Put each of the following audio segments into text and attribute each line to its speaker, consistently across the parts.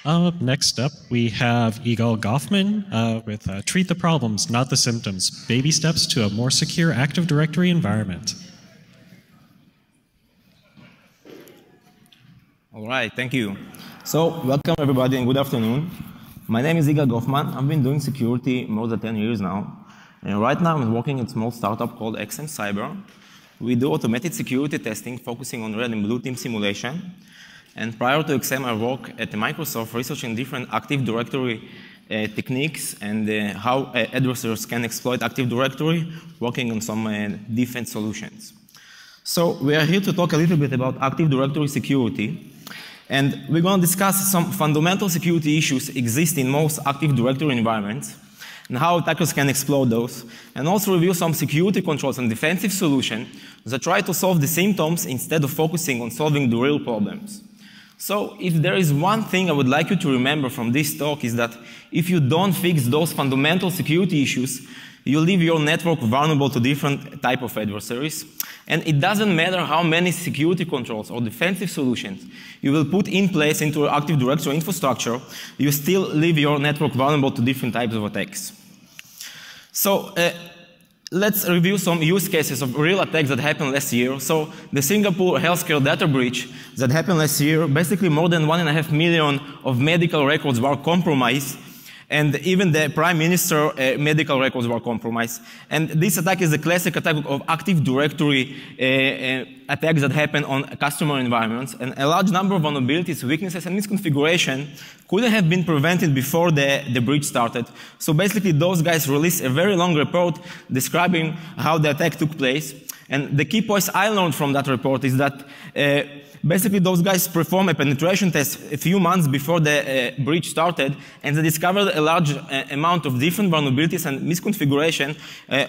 Speaker 1: Next up, we have Igal Gofman with Treat the Problems, Not the Symptoms, Baby Steps to a More Secure Active Directory Environment.
Speaker 2: All right, thank you. So, welcome everybody and good afternoon. My name is Igal Gofman. I've been doing security more than 10 years now. And right now I'm working at a small startup called XM Cyber. We do automated security testing focusing on red and blue team simulation. And prior to XM, I worked at Microsoft researching different Active Directory techniques and how adversaries can exploit Active Directory, working on some defense solutions. So we are here to talk a little bit about Active Directory security. And we're going to discuss some fundamental security issues exist in most Active Directory environments and how attackers can exploit those, and also review some security controls and defensive solutions that try to solve the symptoms instead of focusing on solving the real problems. So if there is one thing I would like you to remember from this talk is that if you don't fix those fundamental security issues, you leave your network vulnerable to different types of adversaries. And it doesn't matter how many security controls or defensive solutions you will put in place into your Active Directory infrastructure, you still leave your network vulnerable to different types of attacks. So let's review some use cases of real attacks that happened last year. So the Singapore healthcare data breach that happened last year, basically more than 1.5 million of medical records were compromised. And even the Prime Minister medical records were compromised. And this attack is a classic attack of Active Directory attacks that happen on customer environments. And a large number of vulnerabilities, weaknesses, and misconfiguration could have been prevented before the breach started. So basically, those guys released a very long report describing how the attack took place. And the key points I learned from that report is that basically, those guys performed a penetration test a few months before the breach started, and they discovered a large amount of different vulnerabilities and misconfiguration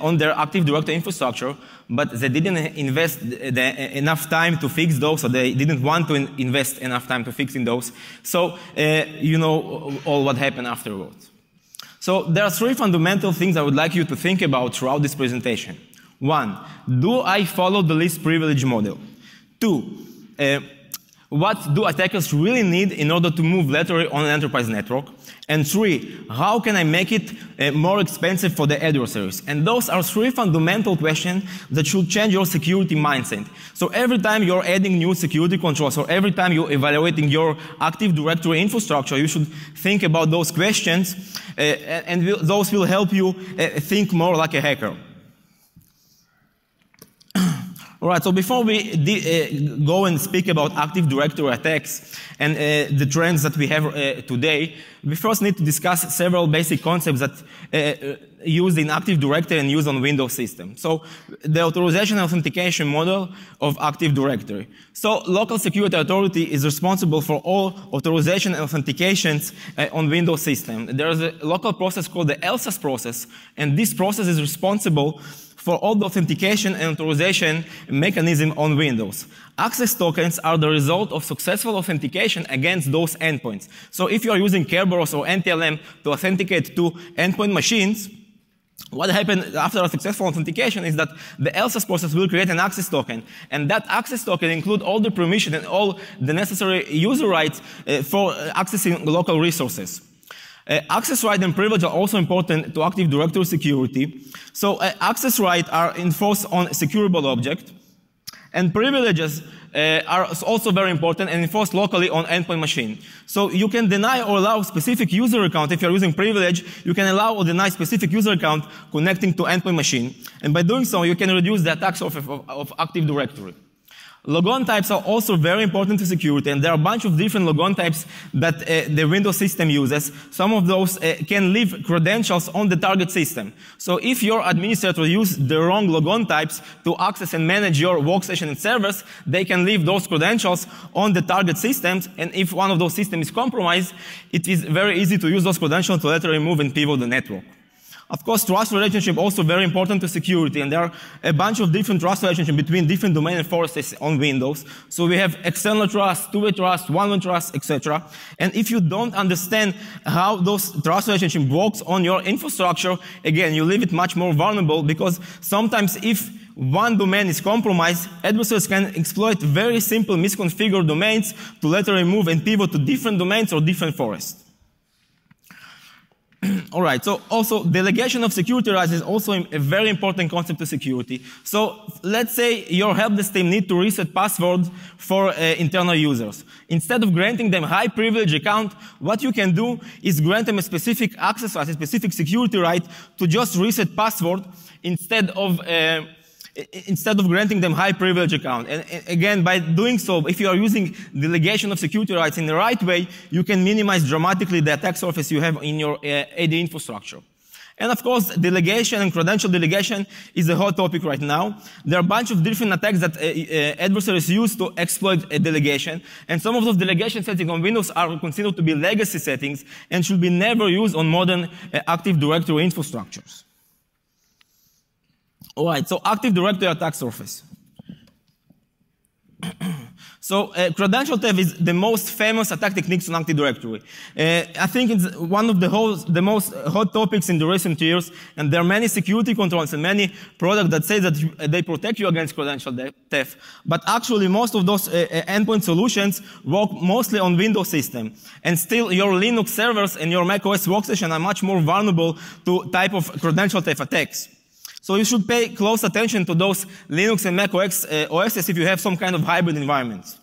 Speaker 2: on their Active Directory infrastructure, but they didn't invest enough time to fix those, or they didn't want to invest enough time to fixing those. So, you know all what happened afterwards. So, there are three fundamental things I would like you to think about throughout this presentation. One, do I follow the least privilege model? Two, what do attackers really need in order to move laterally on an enterprise network? And three, how can I make it more expensive for the adversaries? And those are three fundamental questions that should change your security mindset. So every time you're adding new security controls, or every time you're evaluating your Active Directory infrastructure, you should think about those questions, and those will help you think more like a hacker. All right, so before we go and speak about Active Directory attacks and the trends that we have today, we first need to discuss several basic concepts that used in Active Directory and used on Windows systems. So the authorization and authentication model of Active Directory. So local security authority is responsible for all authorization and authentications on Windows system. There is a local process called the LSA process, and this process is responsible for all the authentication and authorization mechanism on Windows. Access tokens are the result of successful authentication against those endpoints. So if you are using Kerberos or NTLM to authenticate to endpoint machines, what happened after a successful authentication is that the LSA process will create an access token. And that access token includes all the permission and all the necessary user rights for accessing local resources. Access right and privilege are also important to Active Directory security. So access rights are enforced on a secureable object, and privileges are also very important and enforced locally on endpoint machine. So you can deny or allow specific user account. If you're using privilege, you can allow or deny specific user account connecting to endpoint machine. And by doing so, you can reduce the attacks of Active Directory. Logon types are also very important to security, and there are a bunch of different logon types that the Windows system uses. Some of those can leave credentials on the target system. So if your administrator uses the wrong logon types to access and manage your workstation and servers, they can leave those credentials on the target systems, and if one of those systems is compromised, it is very easy to use those credentials to later remove and pivot the network. Of course, trust relationship also very important to security, and there are a bunch of different trust relationships between different domain enforcers on Windows. So we have external trust, two-way trust, one-way trust, etc. And if you don't understand how those trust relationship works on your infrastructure, again, you leave it much more vulnerable, because sometimes if one domain is compromised, adversaries can exploit very simple misconfigured domains to later remove and pivot to different domains or different forests. All right, so also delegation of security rights is also a very important concept to security. So let's say your help desk team need to reset passwords for internal users. Instead of granting them high privilege account, what you can do is grant them a specific access right, a specific security right to just reset password instead of granting them high privilege account. And again, by doing so, if you are using delegation of security rights in the right way, you can minimize dramatically the attack surface you have in your AD infrastructure. And of course, delegation and credential delegation is a hot topic right now. There are a bunch of different attacks that adversaries use to exploit a delegation. And some of those delegation settings on Windows are considered to be legacy settings and should be never used on modern Active Directory infrastructures. All right, so Active Directory attack surface. So credential theft is the most famous attack techniques on Active Directory. I think it's one of the most hot topics in the recent years, and there are many security controls and many products that say that they protect you against credential theft. But actually, most of those endpoint solutions work mostly on Windows system, and still your Linux servers and your macOS workstation are much more vulnerable to type of credential theft attacks. So you should pay close attention to those Linux and Mac OSs if you have some kind of hybrid environments.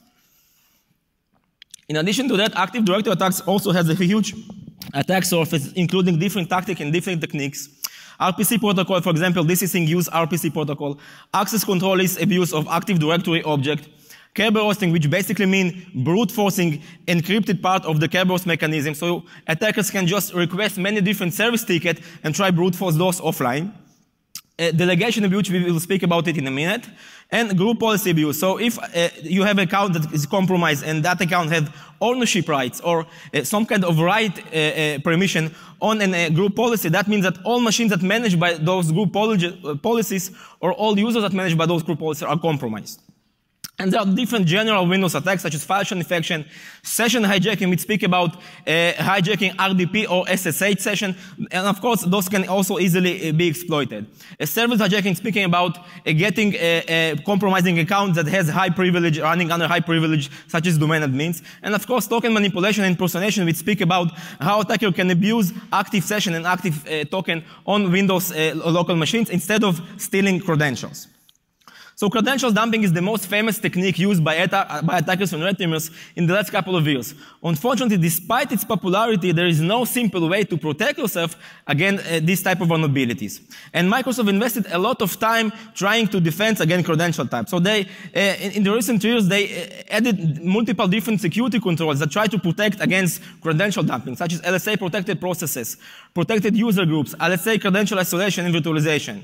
Speaker 2: In addition to that, Active Directory attacks also has a huge attack surface, including different tactics and different techniques. RPC protocol, for example, DCSync use RPC protocol. Access control is abuse of Active Directory object. Kerberoasting, which basically mean brute forcing encrypted part of the Kerberos mechanism. So attackers can just request many different service tickets and try brute force those offline. Delegation abuse, we will speak about it in a minute, and group policy abuse. So if you have an account that is compromised and that account has ownership rights or some kind of right permission on a group policy, that means that all machines that managed by those group policies or all users that managed by those group policies are compromised. And there are different general Windows attacks such as file share infection, session hijacking. We speak about hijacking RDP or SSH session, and of course those can also easily be exploited. Service hijacking, speaking about getting a compromising account that has high privilege, running under high privilege, such as domain admins. And of course token manipulation and impersonation. We speak about how attacker can abuse active session and active token on Windows local machines instead of stealing credentials. So credentials dumping is the most famous technique used by attackers and red teamers in the last couple of years. Unfortunately, despite its popularity, there is no simple way to protect yourself against this type of vulnerabilities. And Microsoft invested a lot of time trying to defend against credential type. So they, in the recent years, they added multiple different security controls that try to protect against credential dumping, such as LSA protected processes, protected user groups, LSA credential isolation and virtualization.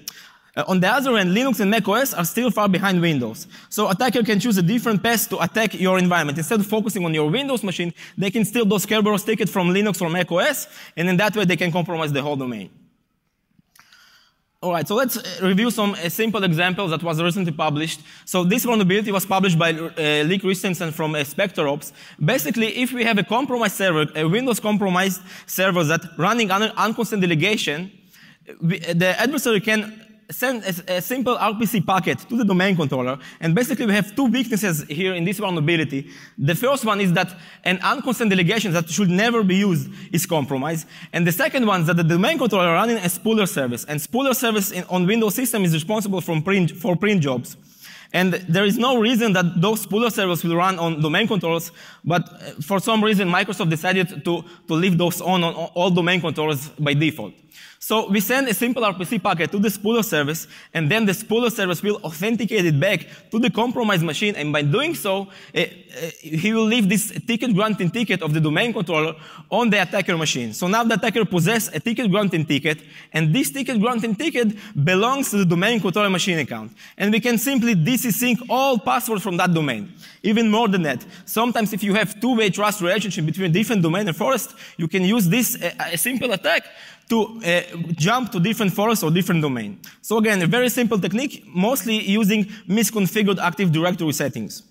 Speaker 2: On the other hand, Linux and macOS are still far behind Windows. So attacker can choose a different path to attack your environment. Instead of focusing on your Windows machine, they can steal those Kerberos tickets from Linux or macOS, and in that way they can compromise the whole domain. All right, so let's review some simple examples that was recently published. So this vulnerability was published by Lee Christensen from SpectreOps. Basically, if we have a compromised server, a Windows compromised server that running under unconsent delegation, the adversary can send a simple RPC packet to the domain controller, and basically we have two weaknesses here in this vulnerability. The first one is that an unconsent delegation that should never be used is compromised, and the second one is that the domain controller running a spooler service, and spooler service on Windows system is responsible for print jobs. And there is no reason that those spooler servers will run on domain controllers, but for some reason Microsoft decided to leave those on all domain controllers by default. So we send a simple RPC packet to the spooler service, and then the spooler service will authenticate it back to the compromised machine, and by doing so, he will leave this ticket granting ticket of the domain controller on the attacker machine. So now the attacker possesses a ticket granting ticket, and this ticket granting ticket belongs to the domain controller machine account. And we can simply DCSync all passwords from that domain. Even more than that, sometimes if you have two-way trust relationship between different domain and forest, you can use this a simple attack to jump to different forests or different domain. So again, a very simple technique, mostly using misconfigured Active Directory settings.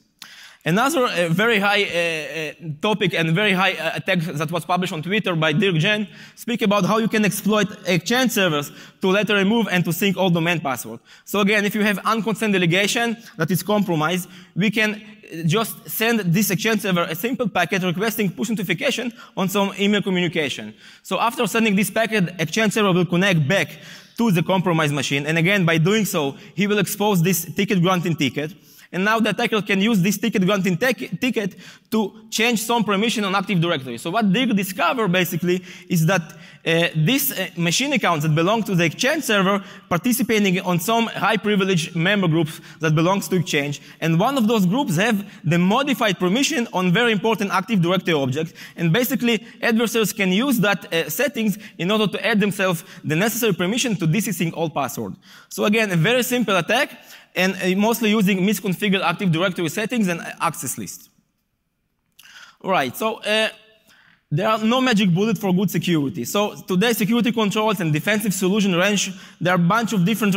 Speaker 2: Another very high topic and very high attack that was published on Twitter by Dirk Jen speak about how you can exploit exchange servers to later remove and to sync all domain passwords. So again, if you have unconsent delegation that is compromised, we can just send this exchange server a simple packet requesting push notification on some email communication. So after sending this packet, exchange server will connect back to the compromised machine. And again, by doing so, he will expose this ticket granting ticket. And now the attacker can use this ticket granting ticket to change some permission on Active Directory. So what Dirk discovered basically is that these machine accounts that belong to the Exchange server participating on some high privilege member groups that belongs to Exchange. And one of those groups have the modified permission on very important Active Directory objects. And basically adversaries can use that settings in order to add themselves the necessary permission to desync all password. So again, a very simple attack, and mostly using misconfigured Active Directory settings and access lists. All right, so there are no magic bullet for good security. So today, security controls and defensive solution range. There are a bunch of different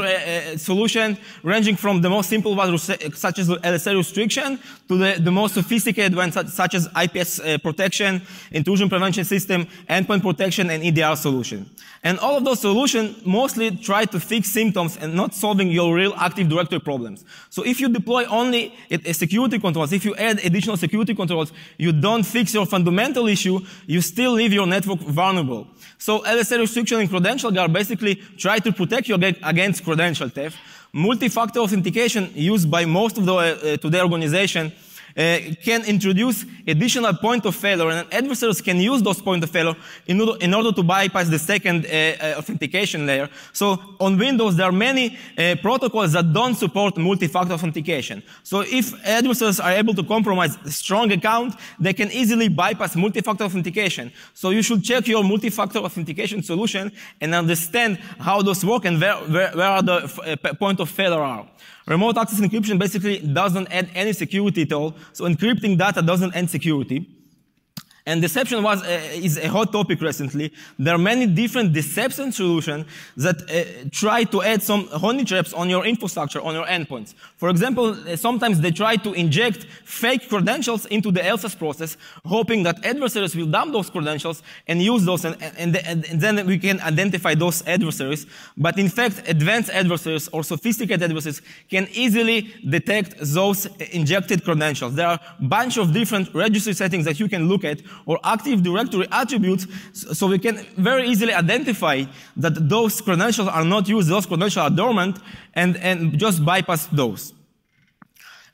Speaker 2: solutions, ranging from the most simple ones, such as LSA restriction, to the most sophisticated ones, such as IPS protection, intrusion prevention system, endpoint protection, and EDR solution. And all of those solutions mostly try to fix symptoms and not solving your real Active Directory problems. So if you deploy only security controls, if you add additional security controls, you don't fix your fundamental issue, you still leave your network vulnerable. So LSA restriction and Credential Guard basically try to protect you against credential theft. Multi-factor authentication used by most of the today organization can introduce additional point of failure, and adversaries can use those point of failure in order to bypass the second authentication layer. So on Windows, there are many protocols that don't support multi-factor authentication. So if adversaries are able to compromise a strong account, they can easily bypass multi-factor authentication. So you should check your multi-factor authentication solution and understand how those work and where are the point of failure are. Remote access encryption basically doesn't add any security at all, so encrypting data doesn't add security. And deception is a hot topic recently. There are many different deception solutions that try to add some honey traps on your infrastructure, on your endpoints. For example, sometimes they try to inject fake credentials into the LSAS process, hoping that adversaries will dump those credentials and use those, and then we can identify those adversaries. But in fact, advanced adversaries or sophisticated adversaries can easily detect those injected credentials. There are a bunch of different registry settings that you can look at, or Active Directory attributes, so we can very easily identify that those credentials are not used, those credentials are dormant, and just bypass those.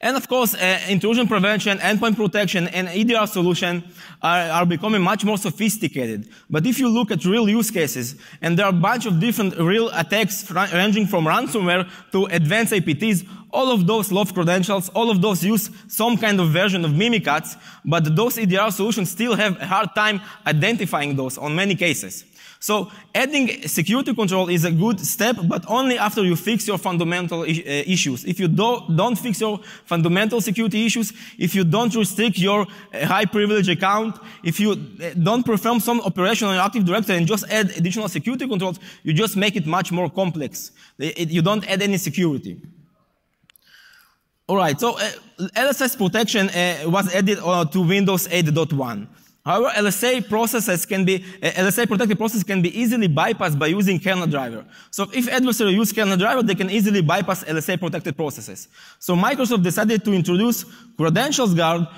Speaker 2: And of course, intrusion prevention, endpoint protection, and EDR solution are becoming much more sophisticated. But if you look at real use cases, and there are a bunch of different real attacks ranging from ransomware to advanced APTs, all of those love credentials, all of those use some kind of version of Mimikatz, but those EDR solutions still have a hard time identifying those on many cases. So adding security control is a good step, but only after you fix your fundamental issues. If you don't fix your fundamental security issues, if you don't restrict your high privilege account, if you don't perform some operation on your Active Directory and just add additional security controls, you just make it much more complex. You don't add any security. All right, so LSS protection was added to Windows 8.1. However, LSA protected process can be easily bypassed by using kernel driver. So if adversaries use kernel driver, they can easily bypass LSA protected processes. So Microsoft decided to introduce Credential Guard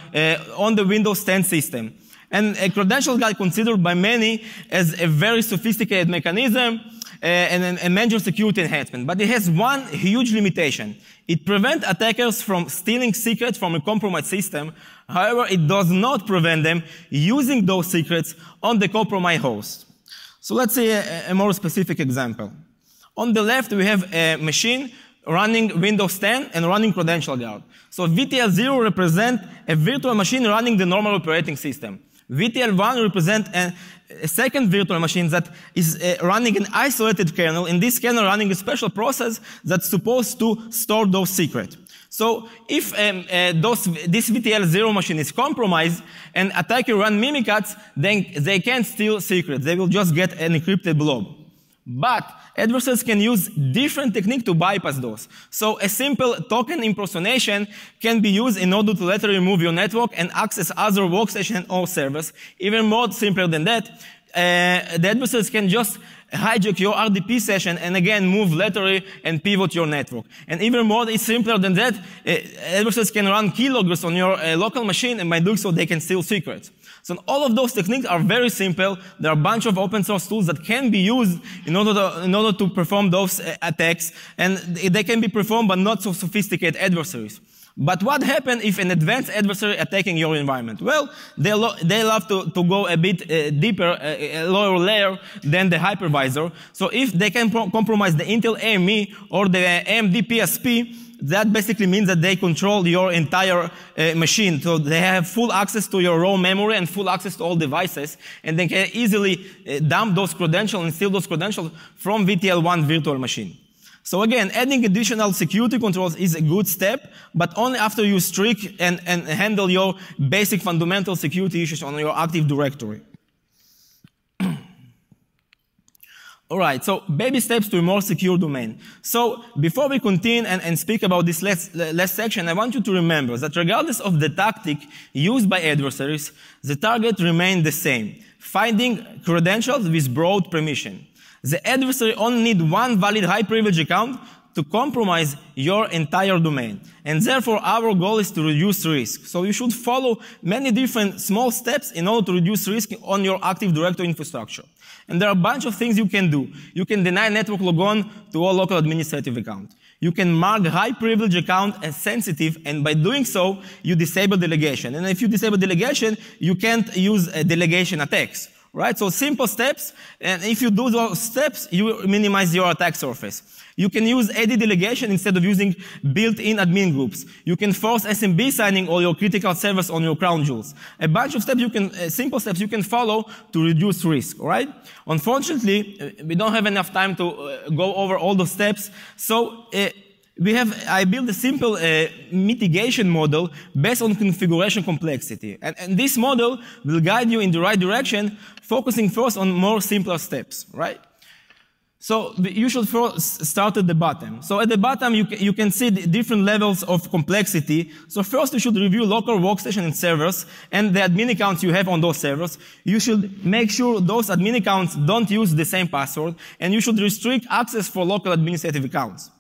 Speaker 2: on the Windows 10 system. And a Credential Guard considered by many as a very sophisticated mechanism and a major security enhancement. But it has one huge limitation. It prevents attackers from stealing secrets from a compromised system. However, it does not prevent them using those secrets on the compromised host. So let's see a more specific example. On the left, we have a machine running Windows 10 and running Credential Guard. So VTL0 represents a virtual machine running the normal operating system. VTL1 represents a second virtual machine that is running an isolated kernel. In this kernel, running a special process that's supposed to store those secrets. So if this VTL0 machine is compromised and attacker run Mimikatz, then they can't steal secrets. They will just get an encrypted blob. But adversaries can use different techniques to bypass those. So a simple token impersonation can be used in order to later remove your network and access other workstations or servers. Even more simpler than that, the adversaries can just hijack your RDP session and again move laterally and pivot your network. And even more, it's simpler than that. Adversaries can run keyloggers on your local machine, and by doing so, they can steal secrets. So all of those techniques are very simple. There are a bunch of open source tools that can be used in order to perform those attacks, and they can be performed by not so sophisticated adversaries. But what happens if an advanced adversary attacking your environment? Well, they love to go a bit deeper, a lower layer than the hypervisor. So if they can compromise the Intel AME or the AMD PSP, that basically means that they control your entire machine. So they have full access to your raw memory and full access to all devices, and they can easily dump those credentials and steal those credentials from VTL1 virtual machine. So again, adding additional security controls is a good step, but only after you strict and handle your basic fundamental security issues on your Active Directory. All right, so baby steps to a more secure domain. So before we continue and speak about this last section, I want you to remember that regardless of the tactic used by adversaries, the target remains the same: finding credentials with broad permission. The adversary only needs one valid high-privilege account to compromise your entire domain. And therefore, our goal is to reduce risk. So you should follow many different small steps in order to reduce risk on your Active Directory infrastructure. And there are a bunch of things you can do. You can deny network logon to all local administrative accounts. You can mark high-privilege account as sensitive, and by doing so, you disable delegation. And if you disable delegation, you can't use delegation attacks. Right? So simple steps, and if you do those steps, you minimize your attack surface. You can use AD delegation instead of using built-in admin groups. You can force SMB signing all your critical servers on your crown jewels. A bunch of steps simple steps you can follow to reduce risk, all right? Unfortunately, we don't have enough time to go over all those steps, so I built a simple mitigation model based on configuration complexity. And this model will guide you in the right direction, focusing first on more simpler steps, right? So you should first start at the bottom. So at the bottom, you can see the different levels of complexity. So first, you should review local workstation and servers and the admin accounts you have on those servers. You should make sure those admin accounts don't use the same password, and you should restrict access for local administrative accounts.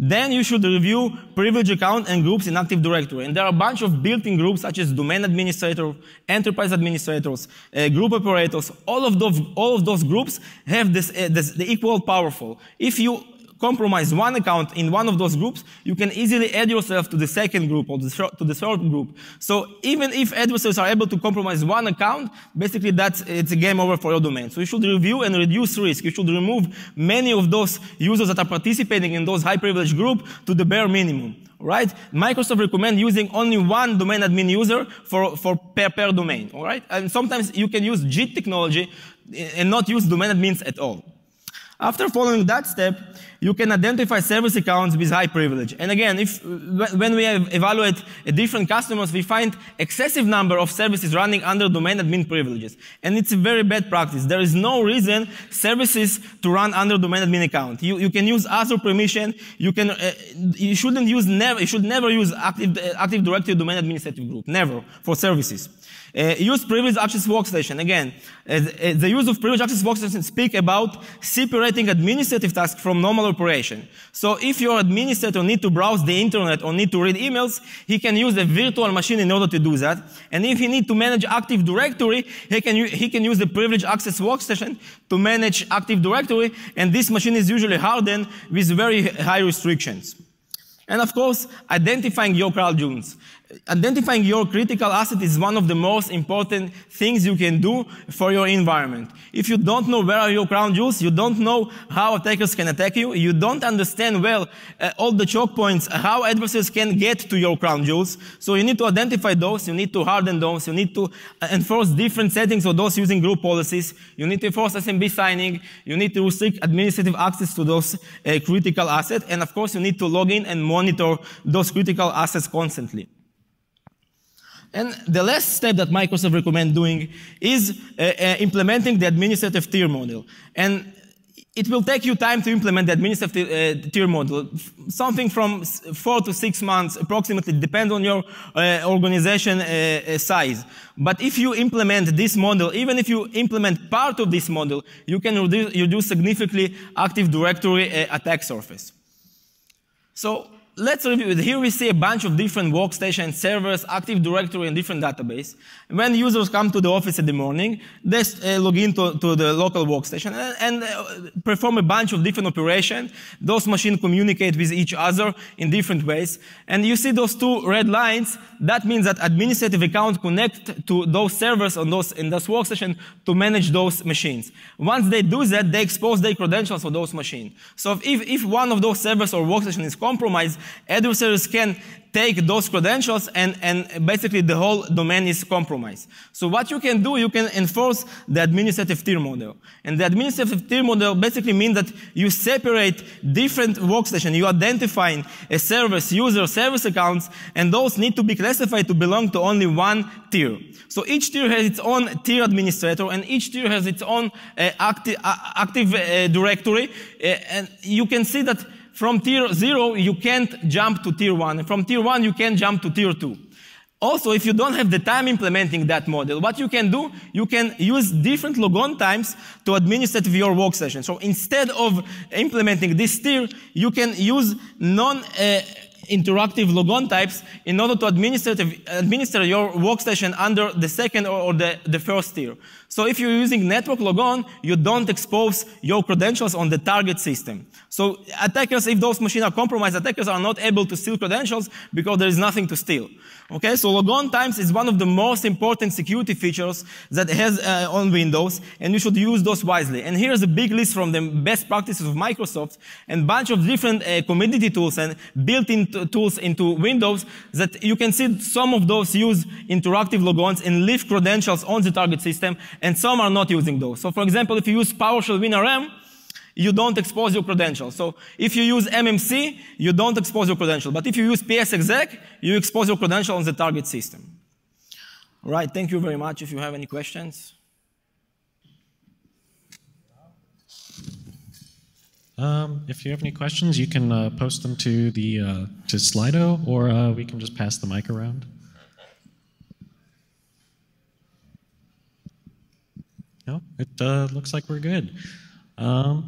Speaker 2: Then you should review privilege account and groups in Active Directory. And there are a bunch of built-in groups such as domain administrator, enterprise administrators, group operators. All of those groups have the equal powerful. If you compromise one account in one of those groups, you can easily add yourself to the second group or to the third group. So even if adversaries are able to compromise one account, basically it's a game over for your domain. So you should review and reduce risk. You should remove many of those users that are participating in those high privilege groups to the bare minimum. Right? Microsoft recommends using only one domain admin user per domain. All right? And sometimes you can use JIT technology and not use domain admins at all. After following that step, you can identify service accounts with high privilege. And again, when we evaluate different customers, we find excessive number of services running under domain admin privileges. And it's a very bad practice. There is no reason services to run under domain admin account. You can use other permission. You should never use Active Directory domain administrative group. Never for services. Use privileged access workstation. Again, the use of privileged access workstation speak about separating administrative tasks from normal operation. So if your administrator need to browse the internet or need to read emails, he can use a virtual machine in order to do that. And if he need to manage Active Directory, he can use the privileged access workstation to manage Active Directory, and this machine is usually hardened with very high restrictions. And of course, identifying your crown jewels. Identifying your critical asset is one of the most important things you can do for your environment. If you don't know where are your crown jewels, you don't know how attackers can attack you, you don't understand well all the choke points, how adversaries can get to your crown jewels. So you need to identify those, you need to harden those, you need to enforce different settings for those using group policies, you need to enforce SMB signing, you need to restrict administrative access to those critical assets, and of course you need to log in and monitor those critical assets constantly. And the last step that Microsoft recommends doing is implementing the administrative tier model. And it will take you time to implement the administrative tier model. Something from 4 to 6 months approximately, depends on your organization size. But if you implement this model, even if you implement part of this model, you can reduce significantly Active Directory attack surface. So let's review it. Here we see a bunch of different workstations, servers, Active Directory, and different database. When users come to the office in the morning, they log into the local workstation and perform a bunch of different operations. Those machines communicate with each other in different ways. And you see those two red lines. That means that administrative accounts connect to those servers in those workstations to manage those machines. Once they do that, they expose their credentials for those machines. So if one of those servers or workstations is compromised, adversaries can take those credentials and basically the whole domain is compromised. So what you can do, you can enforce the administrative tier model. And the administrative tier model basically means that you separate different workstations. You identify a service, user, service accounts, and those need to be classified to belong to only one tier. So each tier has its own tier administrator, and each tier has its own active directory. And you can see that from tier 0, you can't jump to tier 1. And from tier 1, you can jump to tier 2. Also, if you don't have the time implementing that model, what you can do, you can use different logon times to administrate your workstation. So instead of implementing this tier, you can use interactive logon types in order to administer your workstation under the second or the first tier. So if you're using network logon, you don't expose your credentials on the target system. So attackers, if those machines are compromised, attackers are not able to steal credentials because there is nothing to steal. Okay, so logon times is one of the most important security features that has on Windows, and you should use those wisely. And here's a big list from the best practices of Microsoft and a bunch of different commodity tools and built-in tools into Windows that you can see some of those use interactive logons and leave credentials on the target system, and some are not using those. So for example, if you use PowerShell WinRM, you don't expose your credentials. So if you use MMC, you don't expose your credential. But if you use PSExec, you expose your credential on the target system. All right, thank you very much. If you have any questions.
Speaker 1: If you have any questions, you can post them to Slido, or we can just pass the mic around. No, it looks like we're good.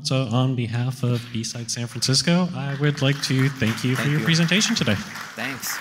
Speaker 1: So on behalf of BSides San Francisco, I would like to thank you for your presentation today.
Speaker 2: Thanks.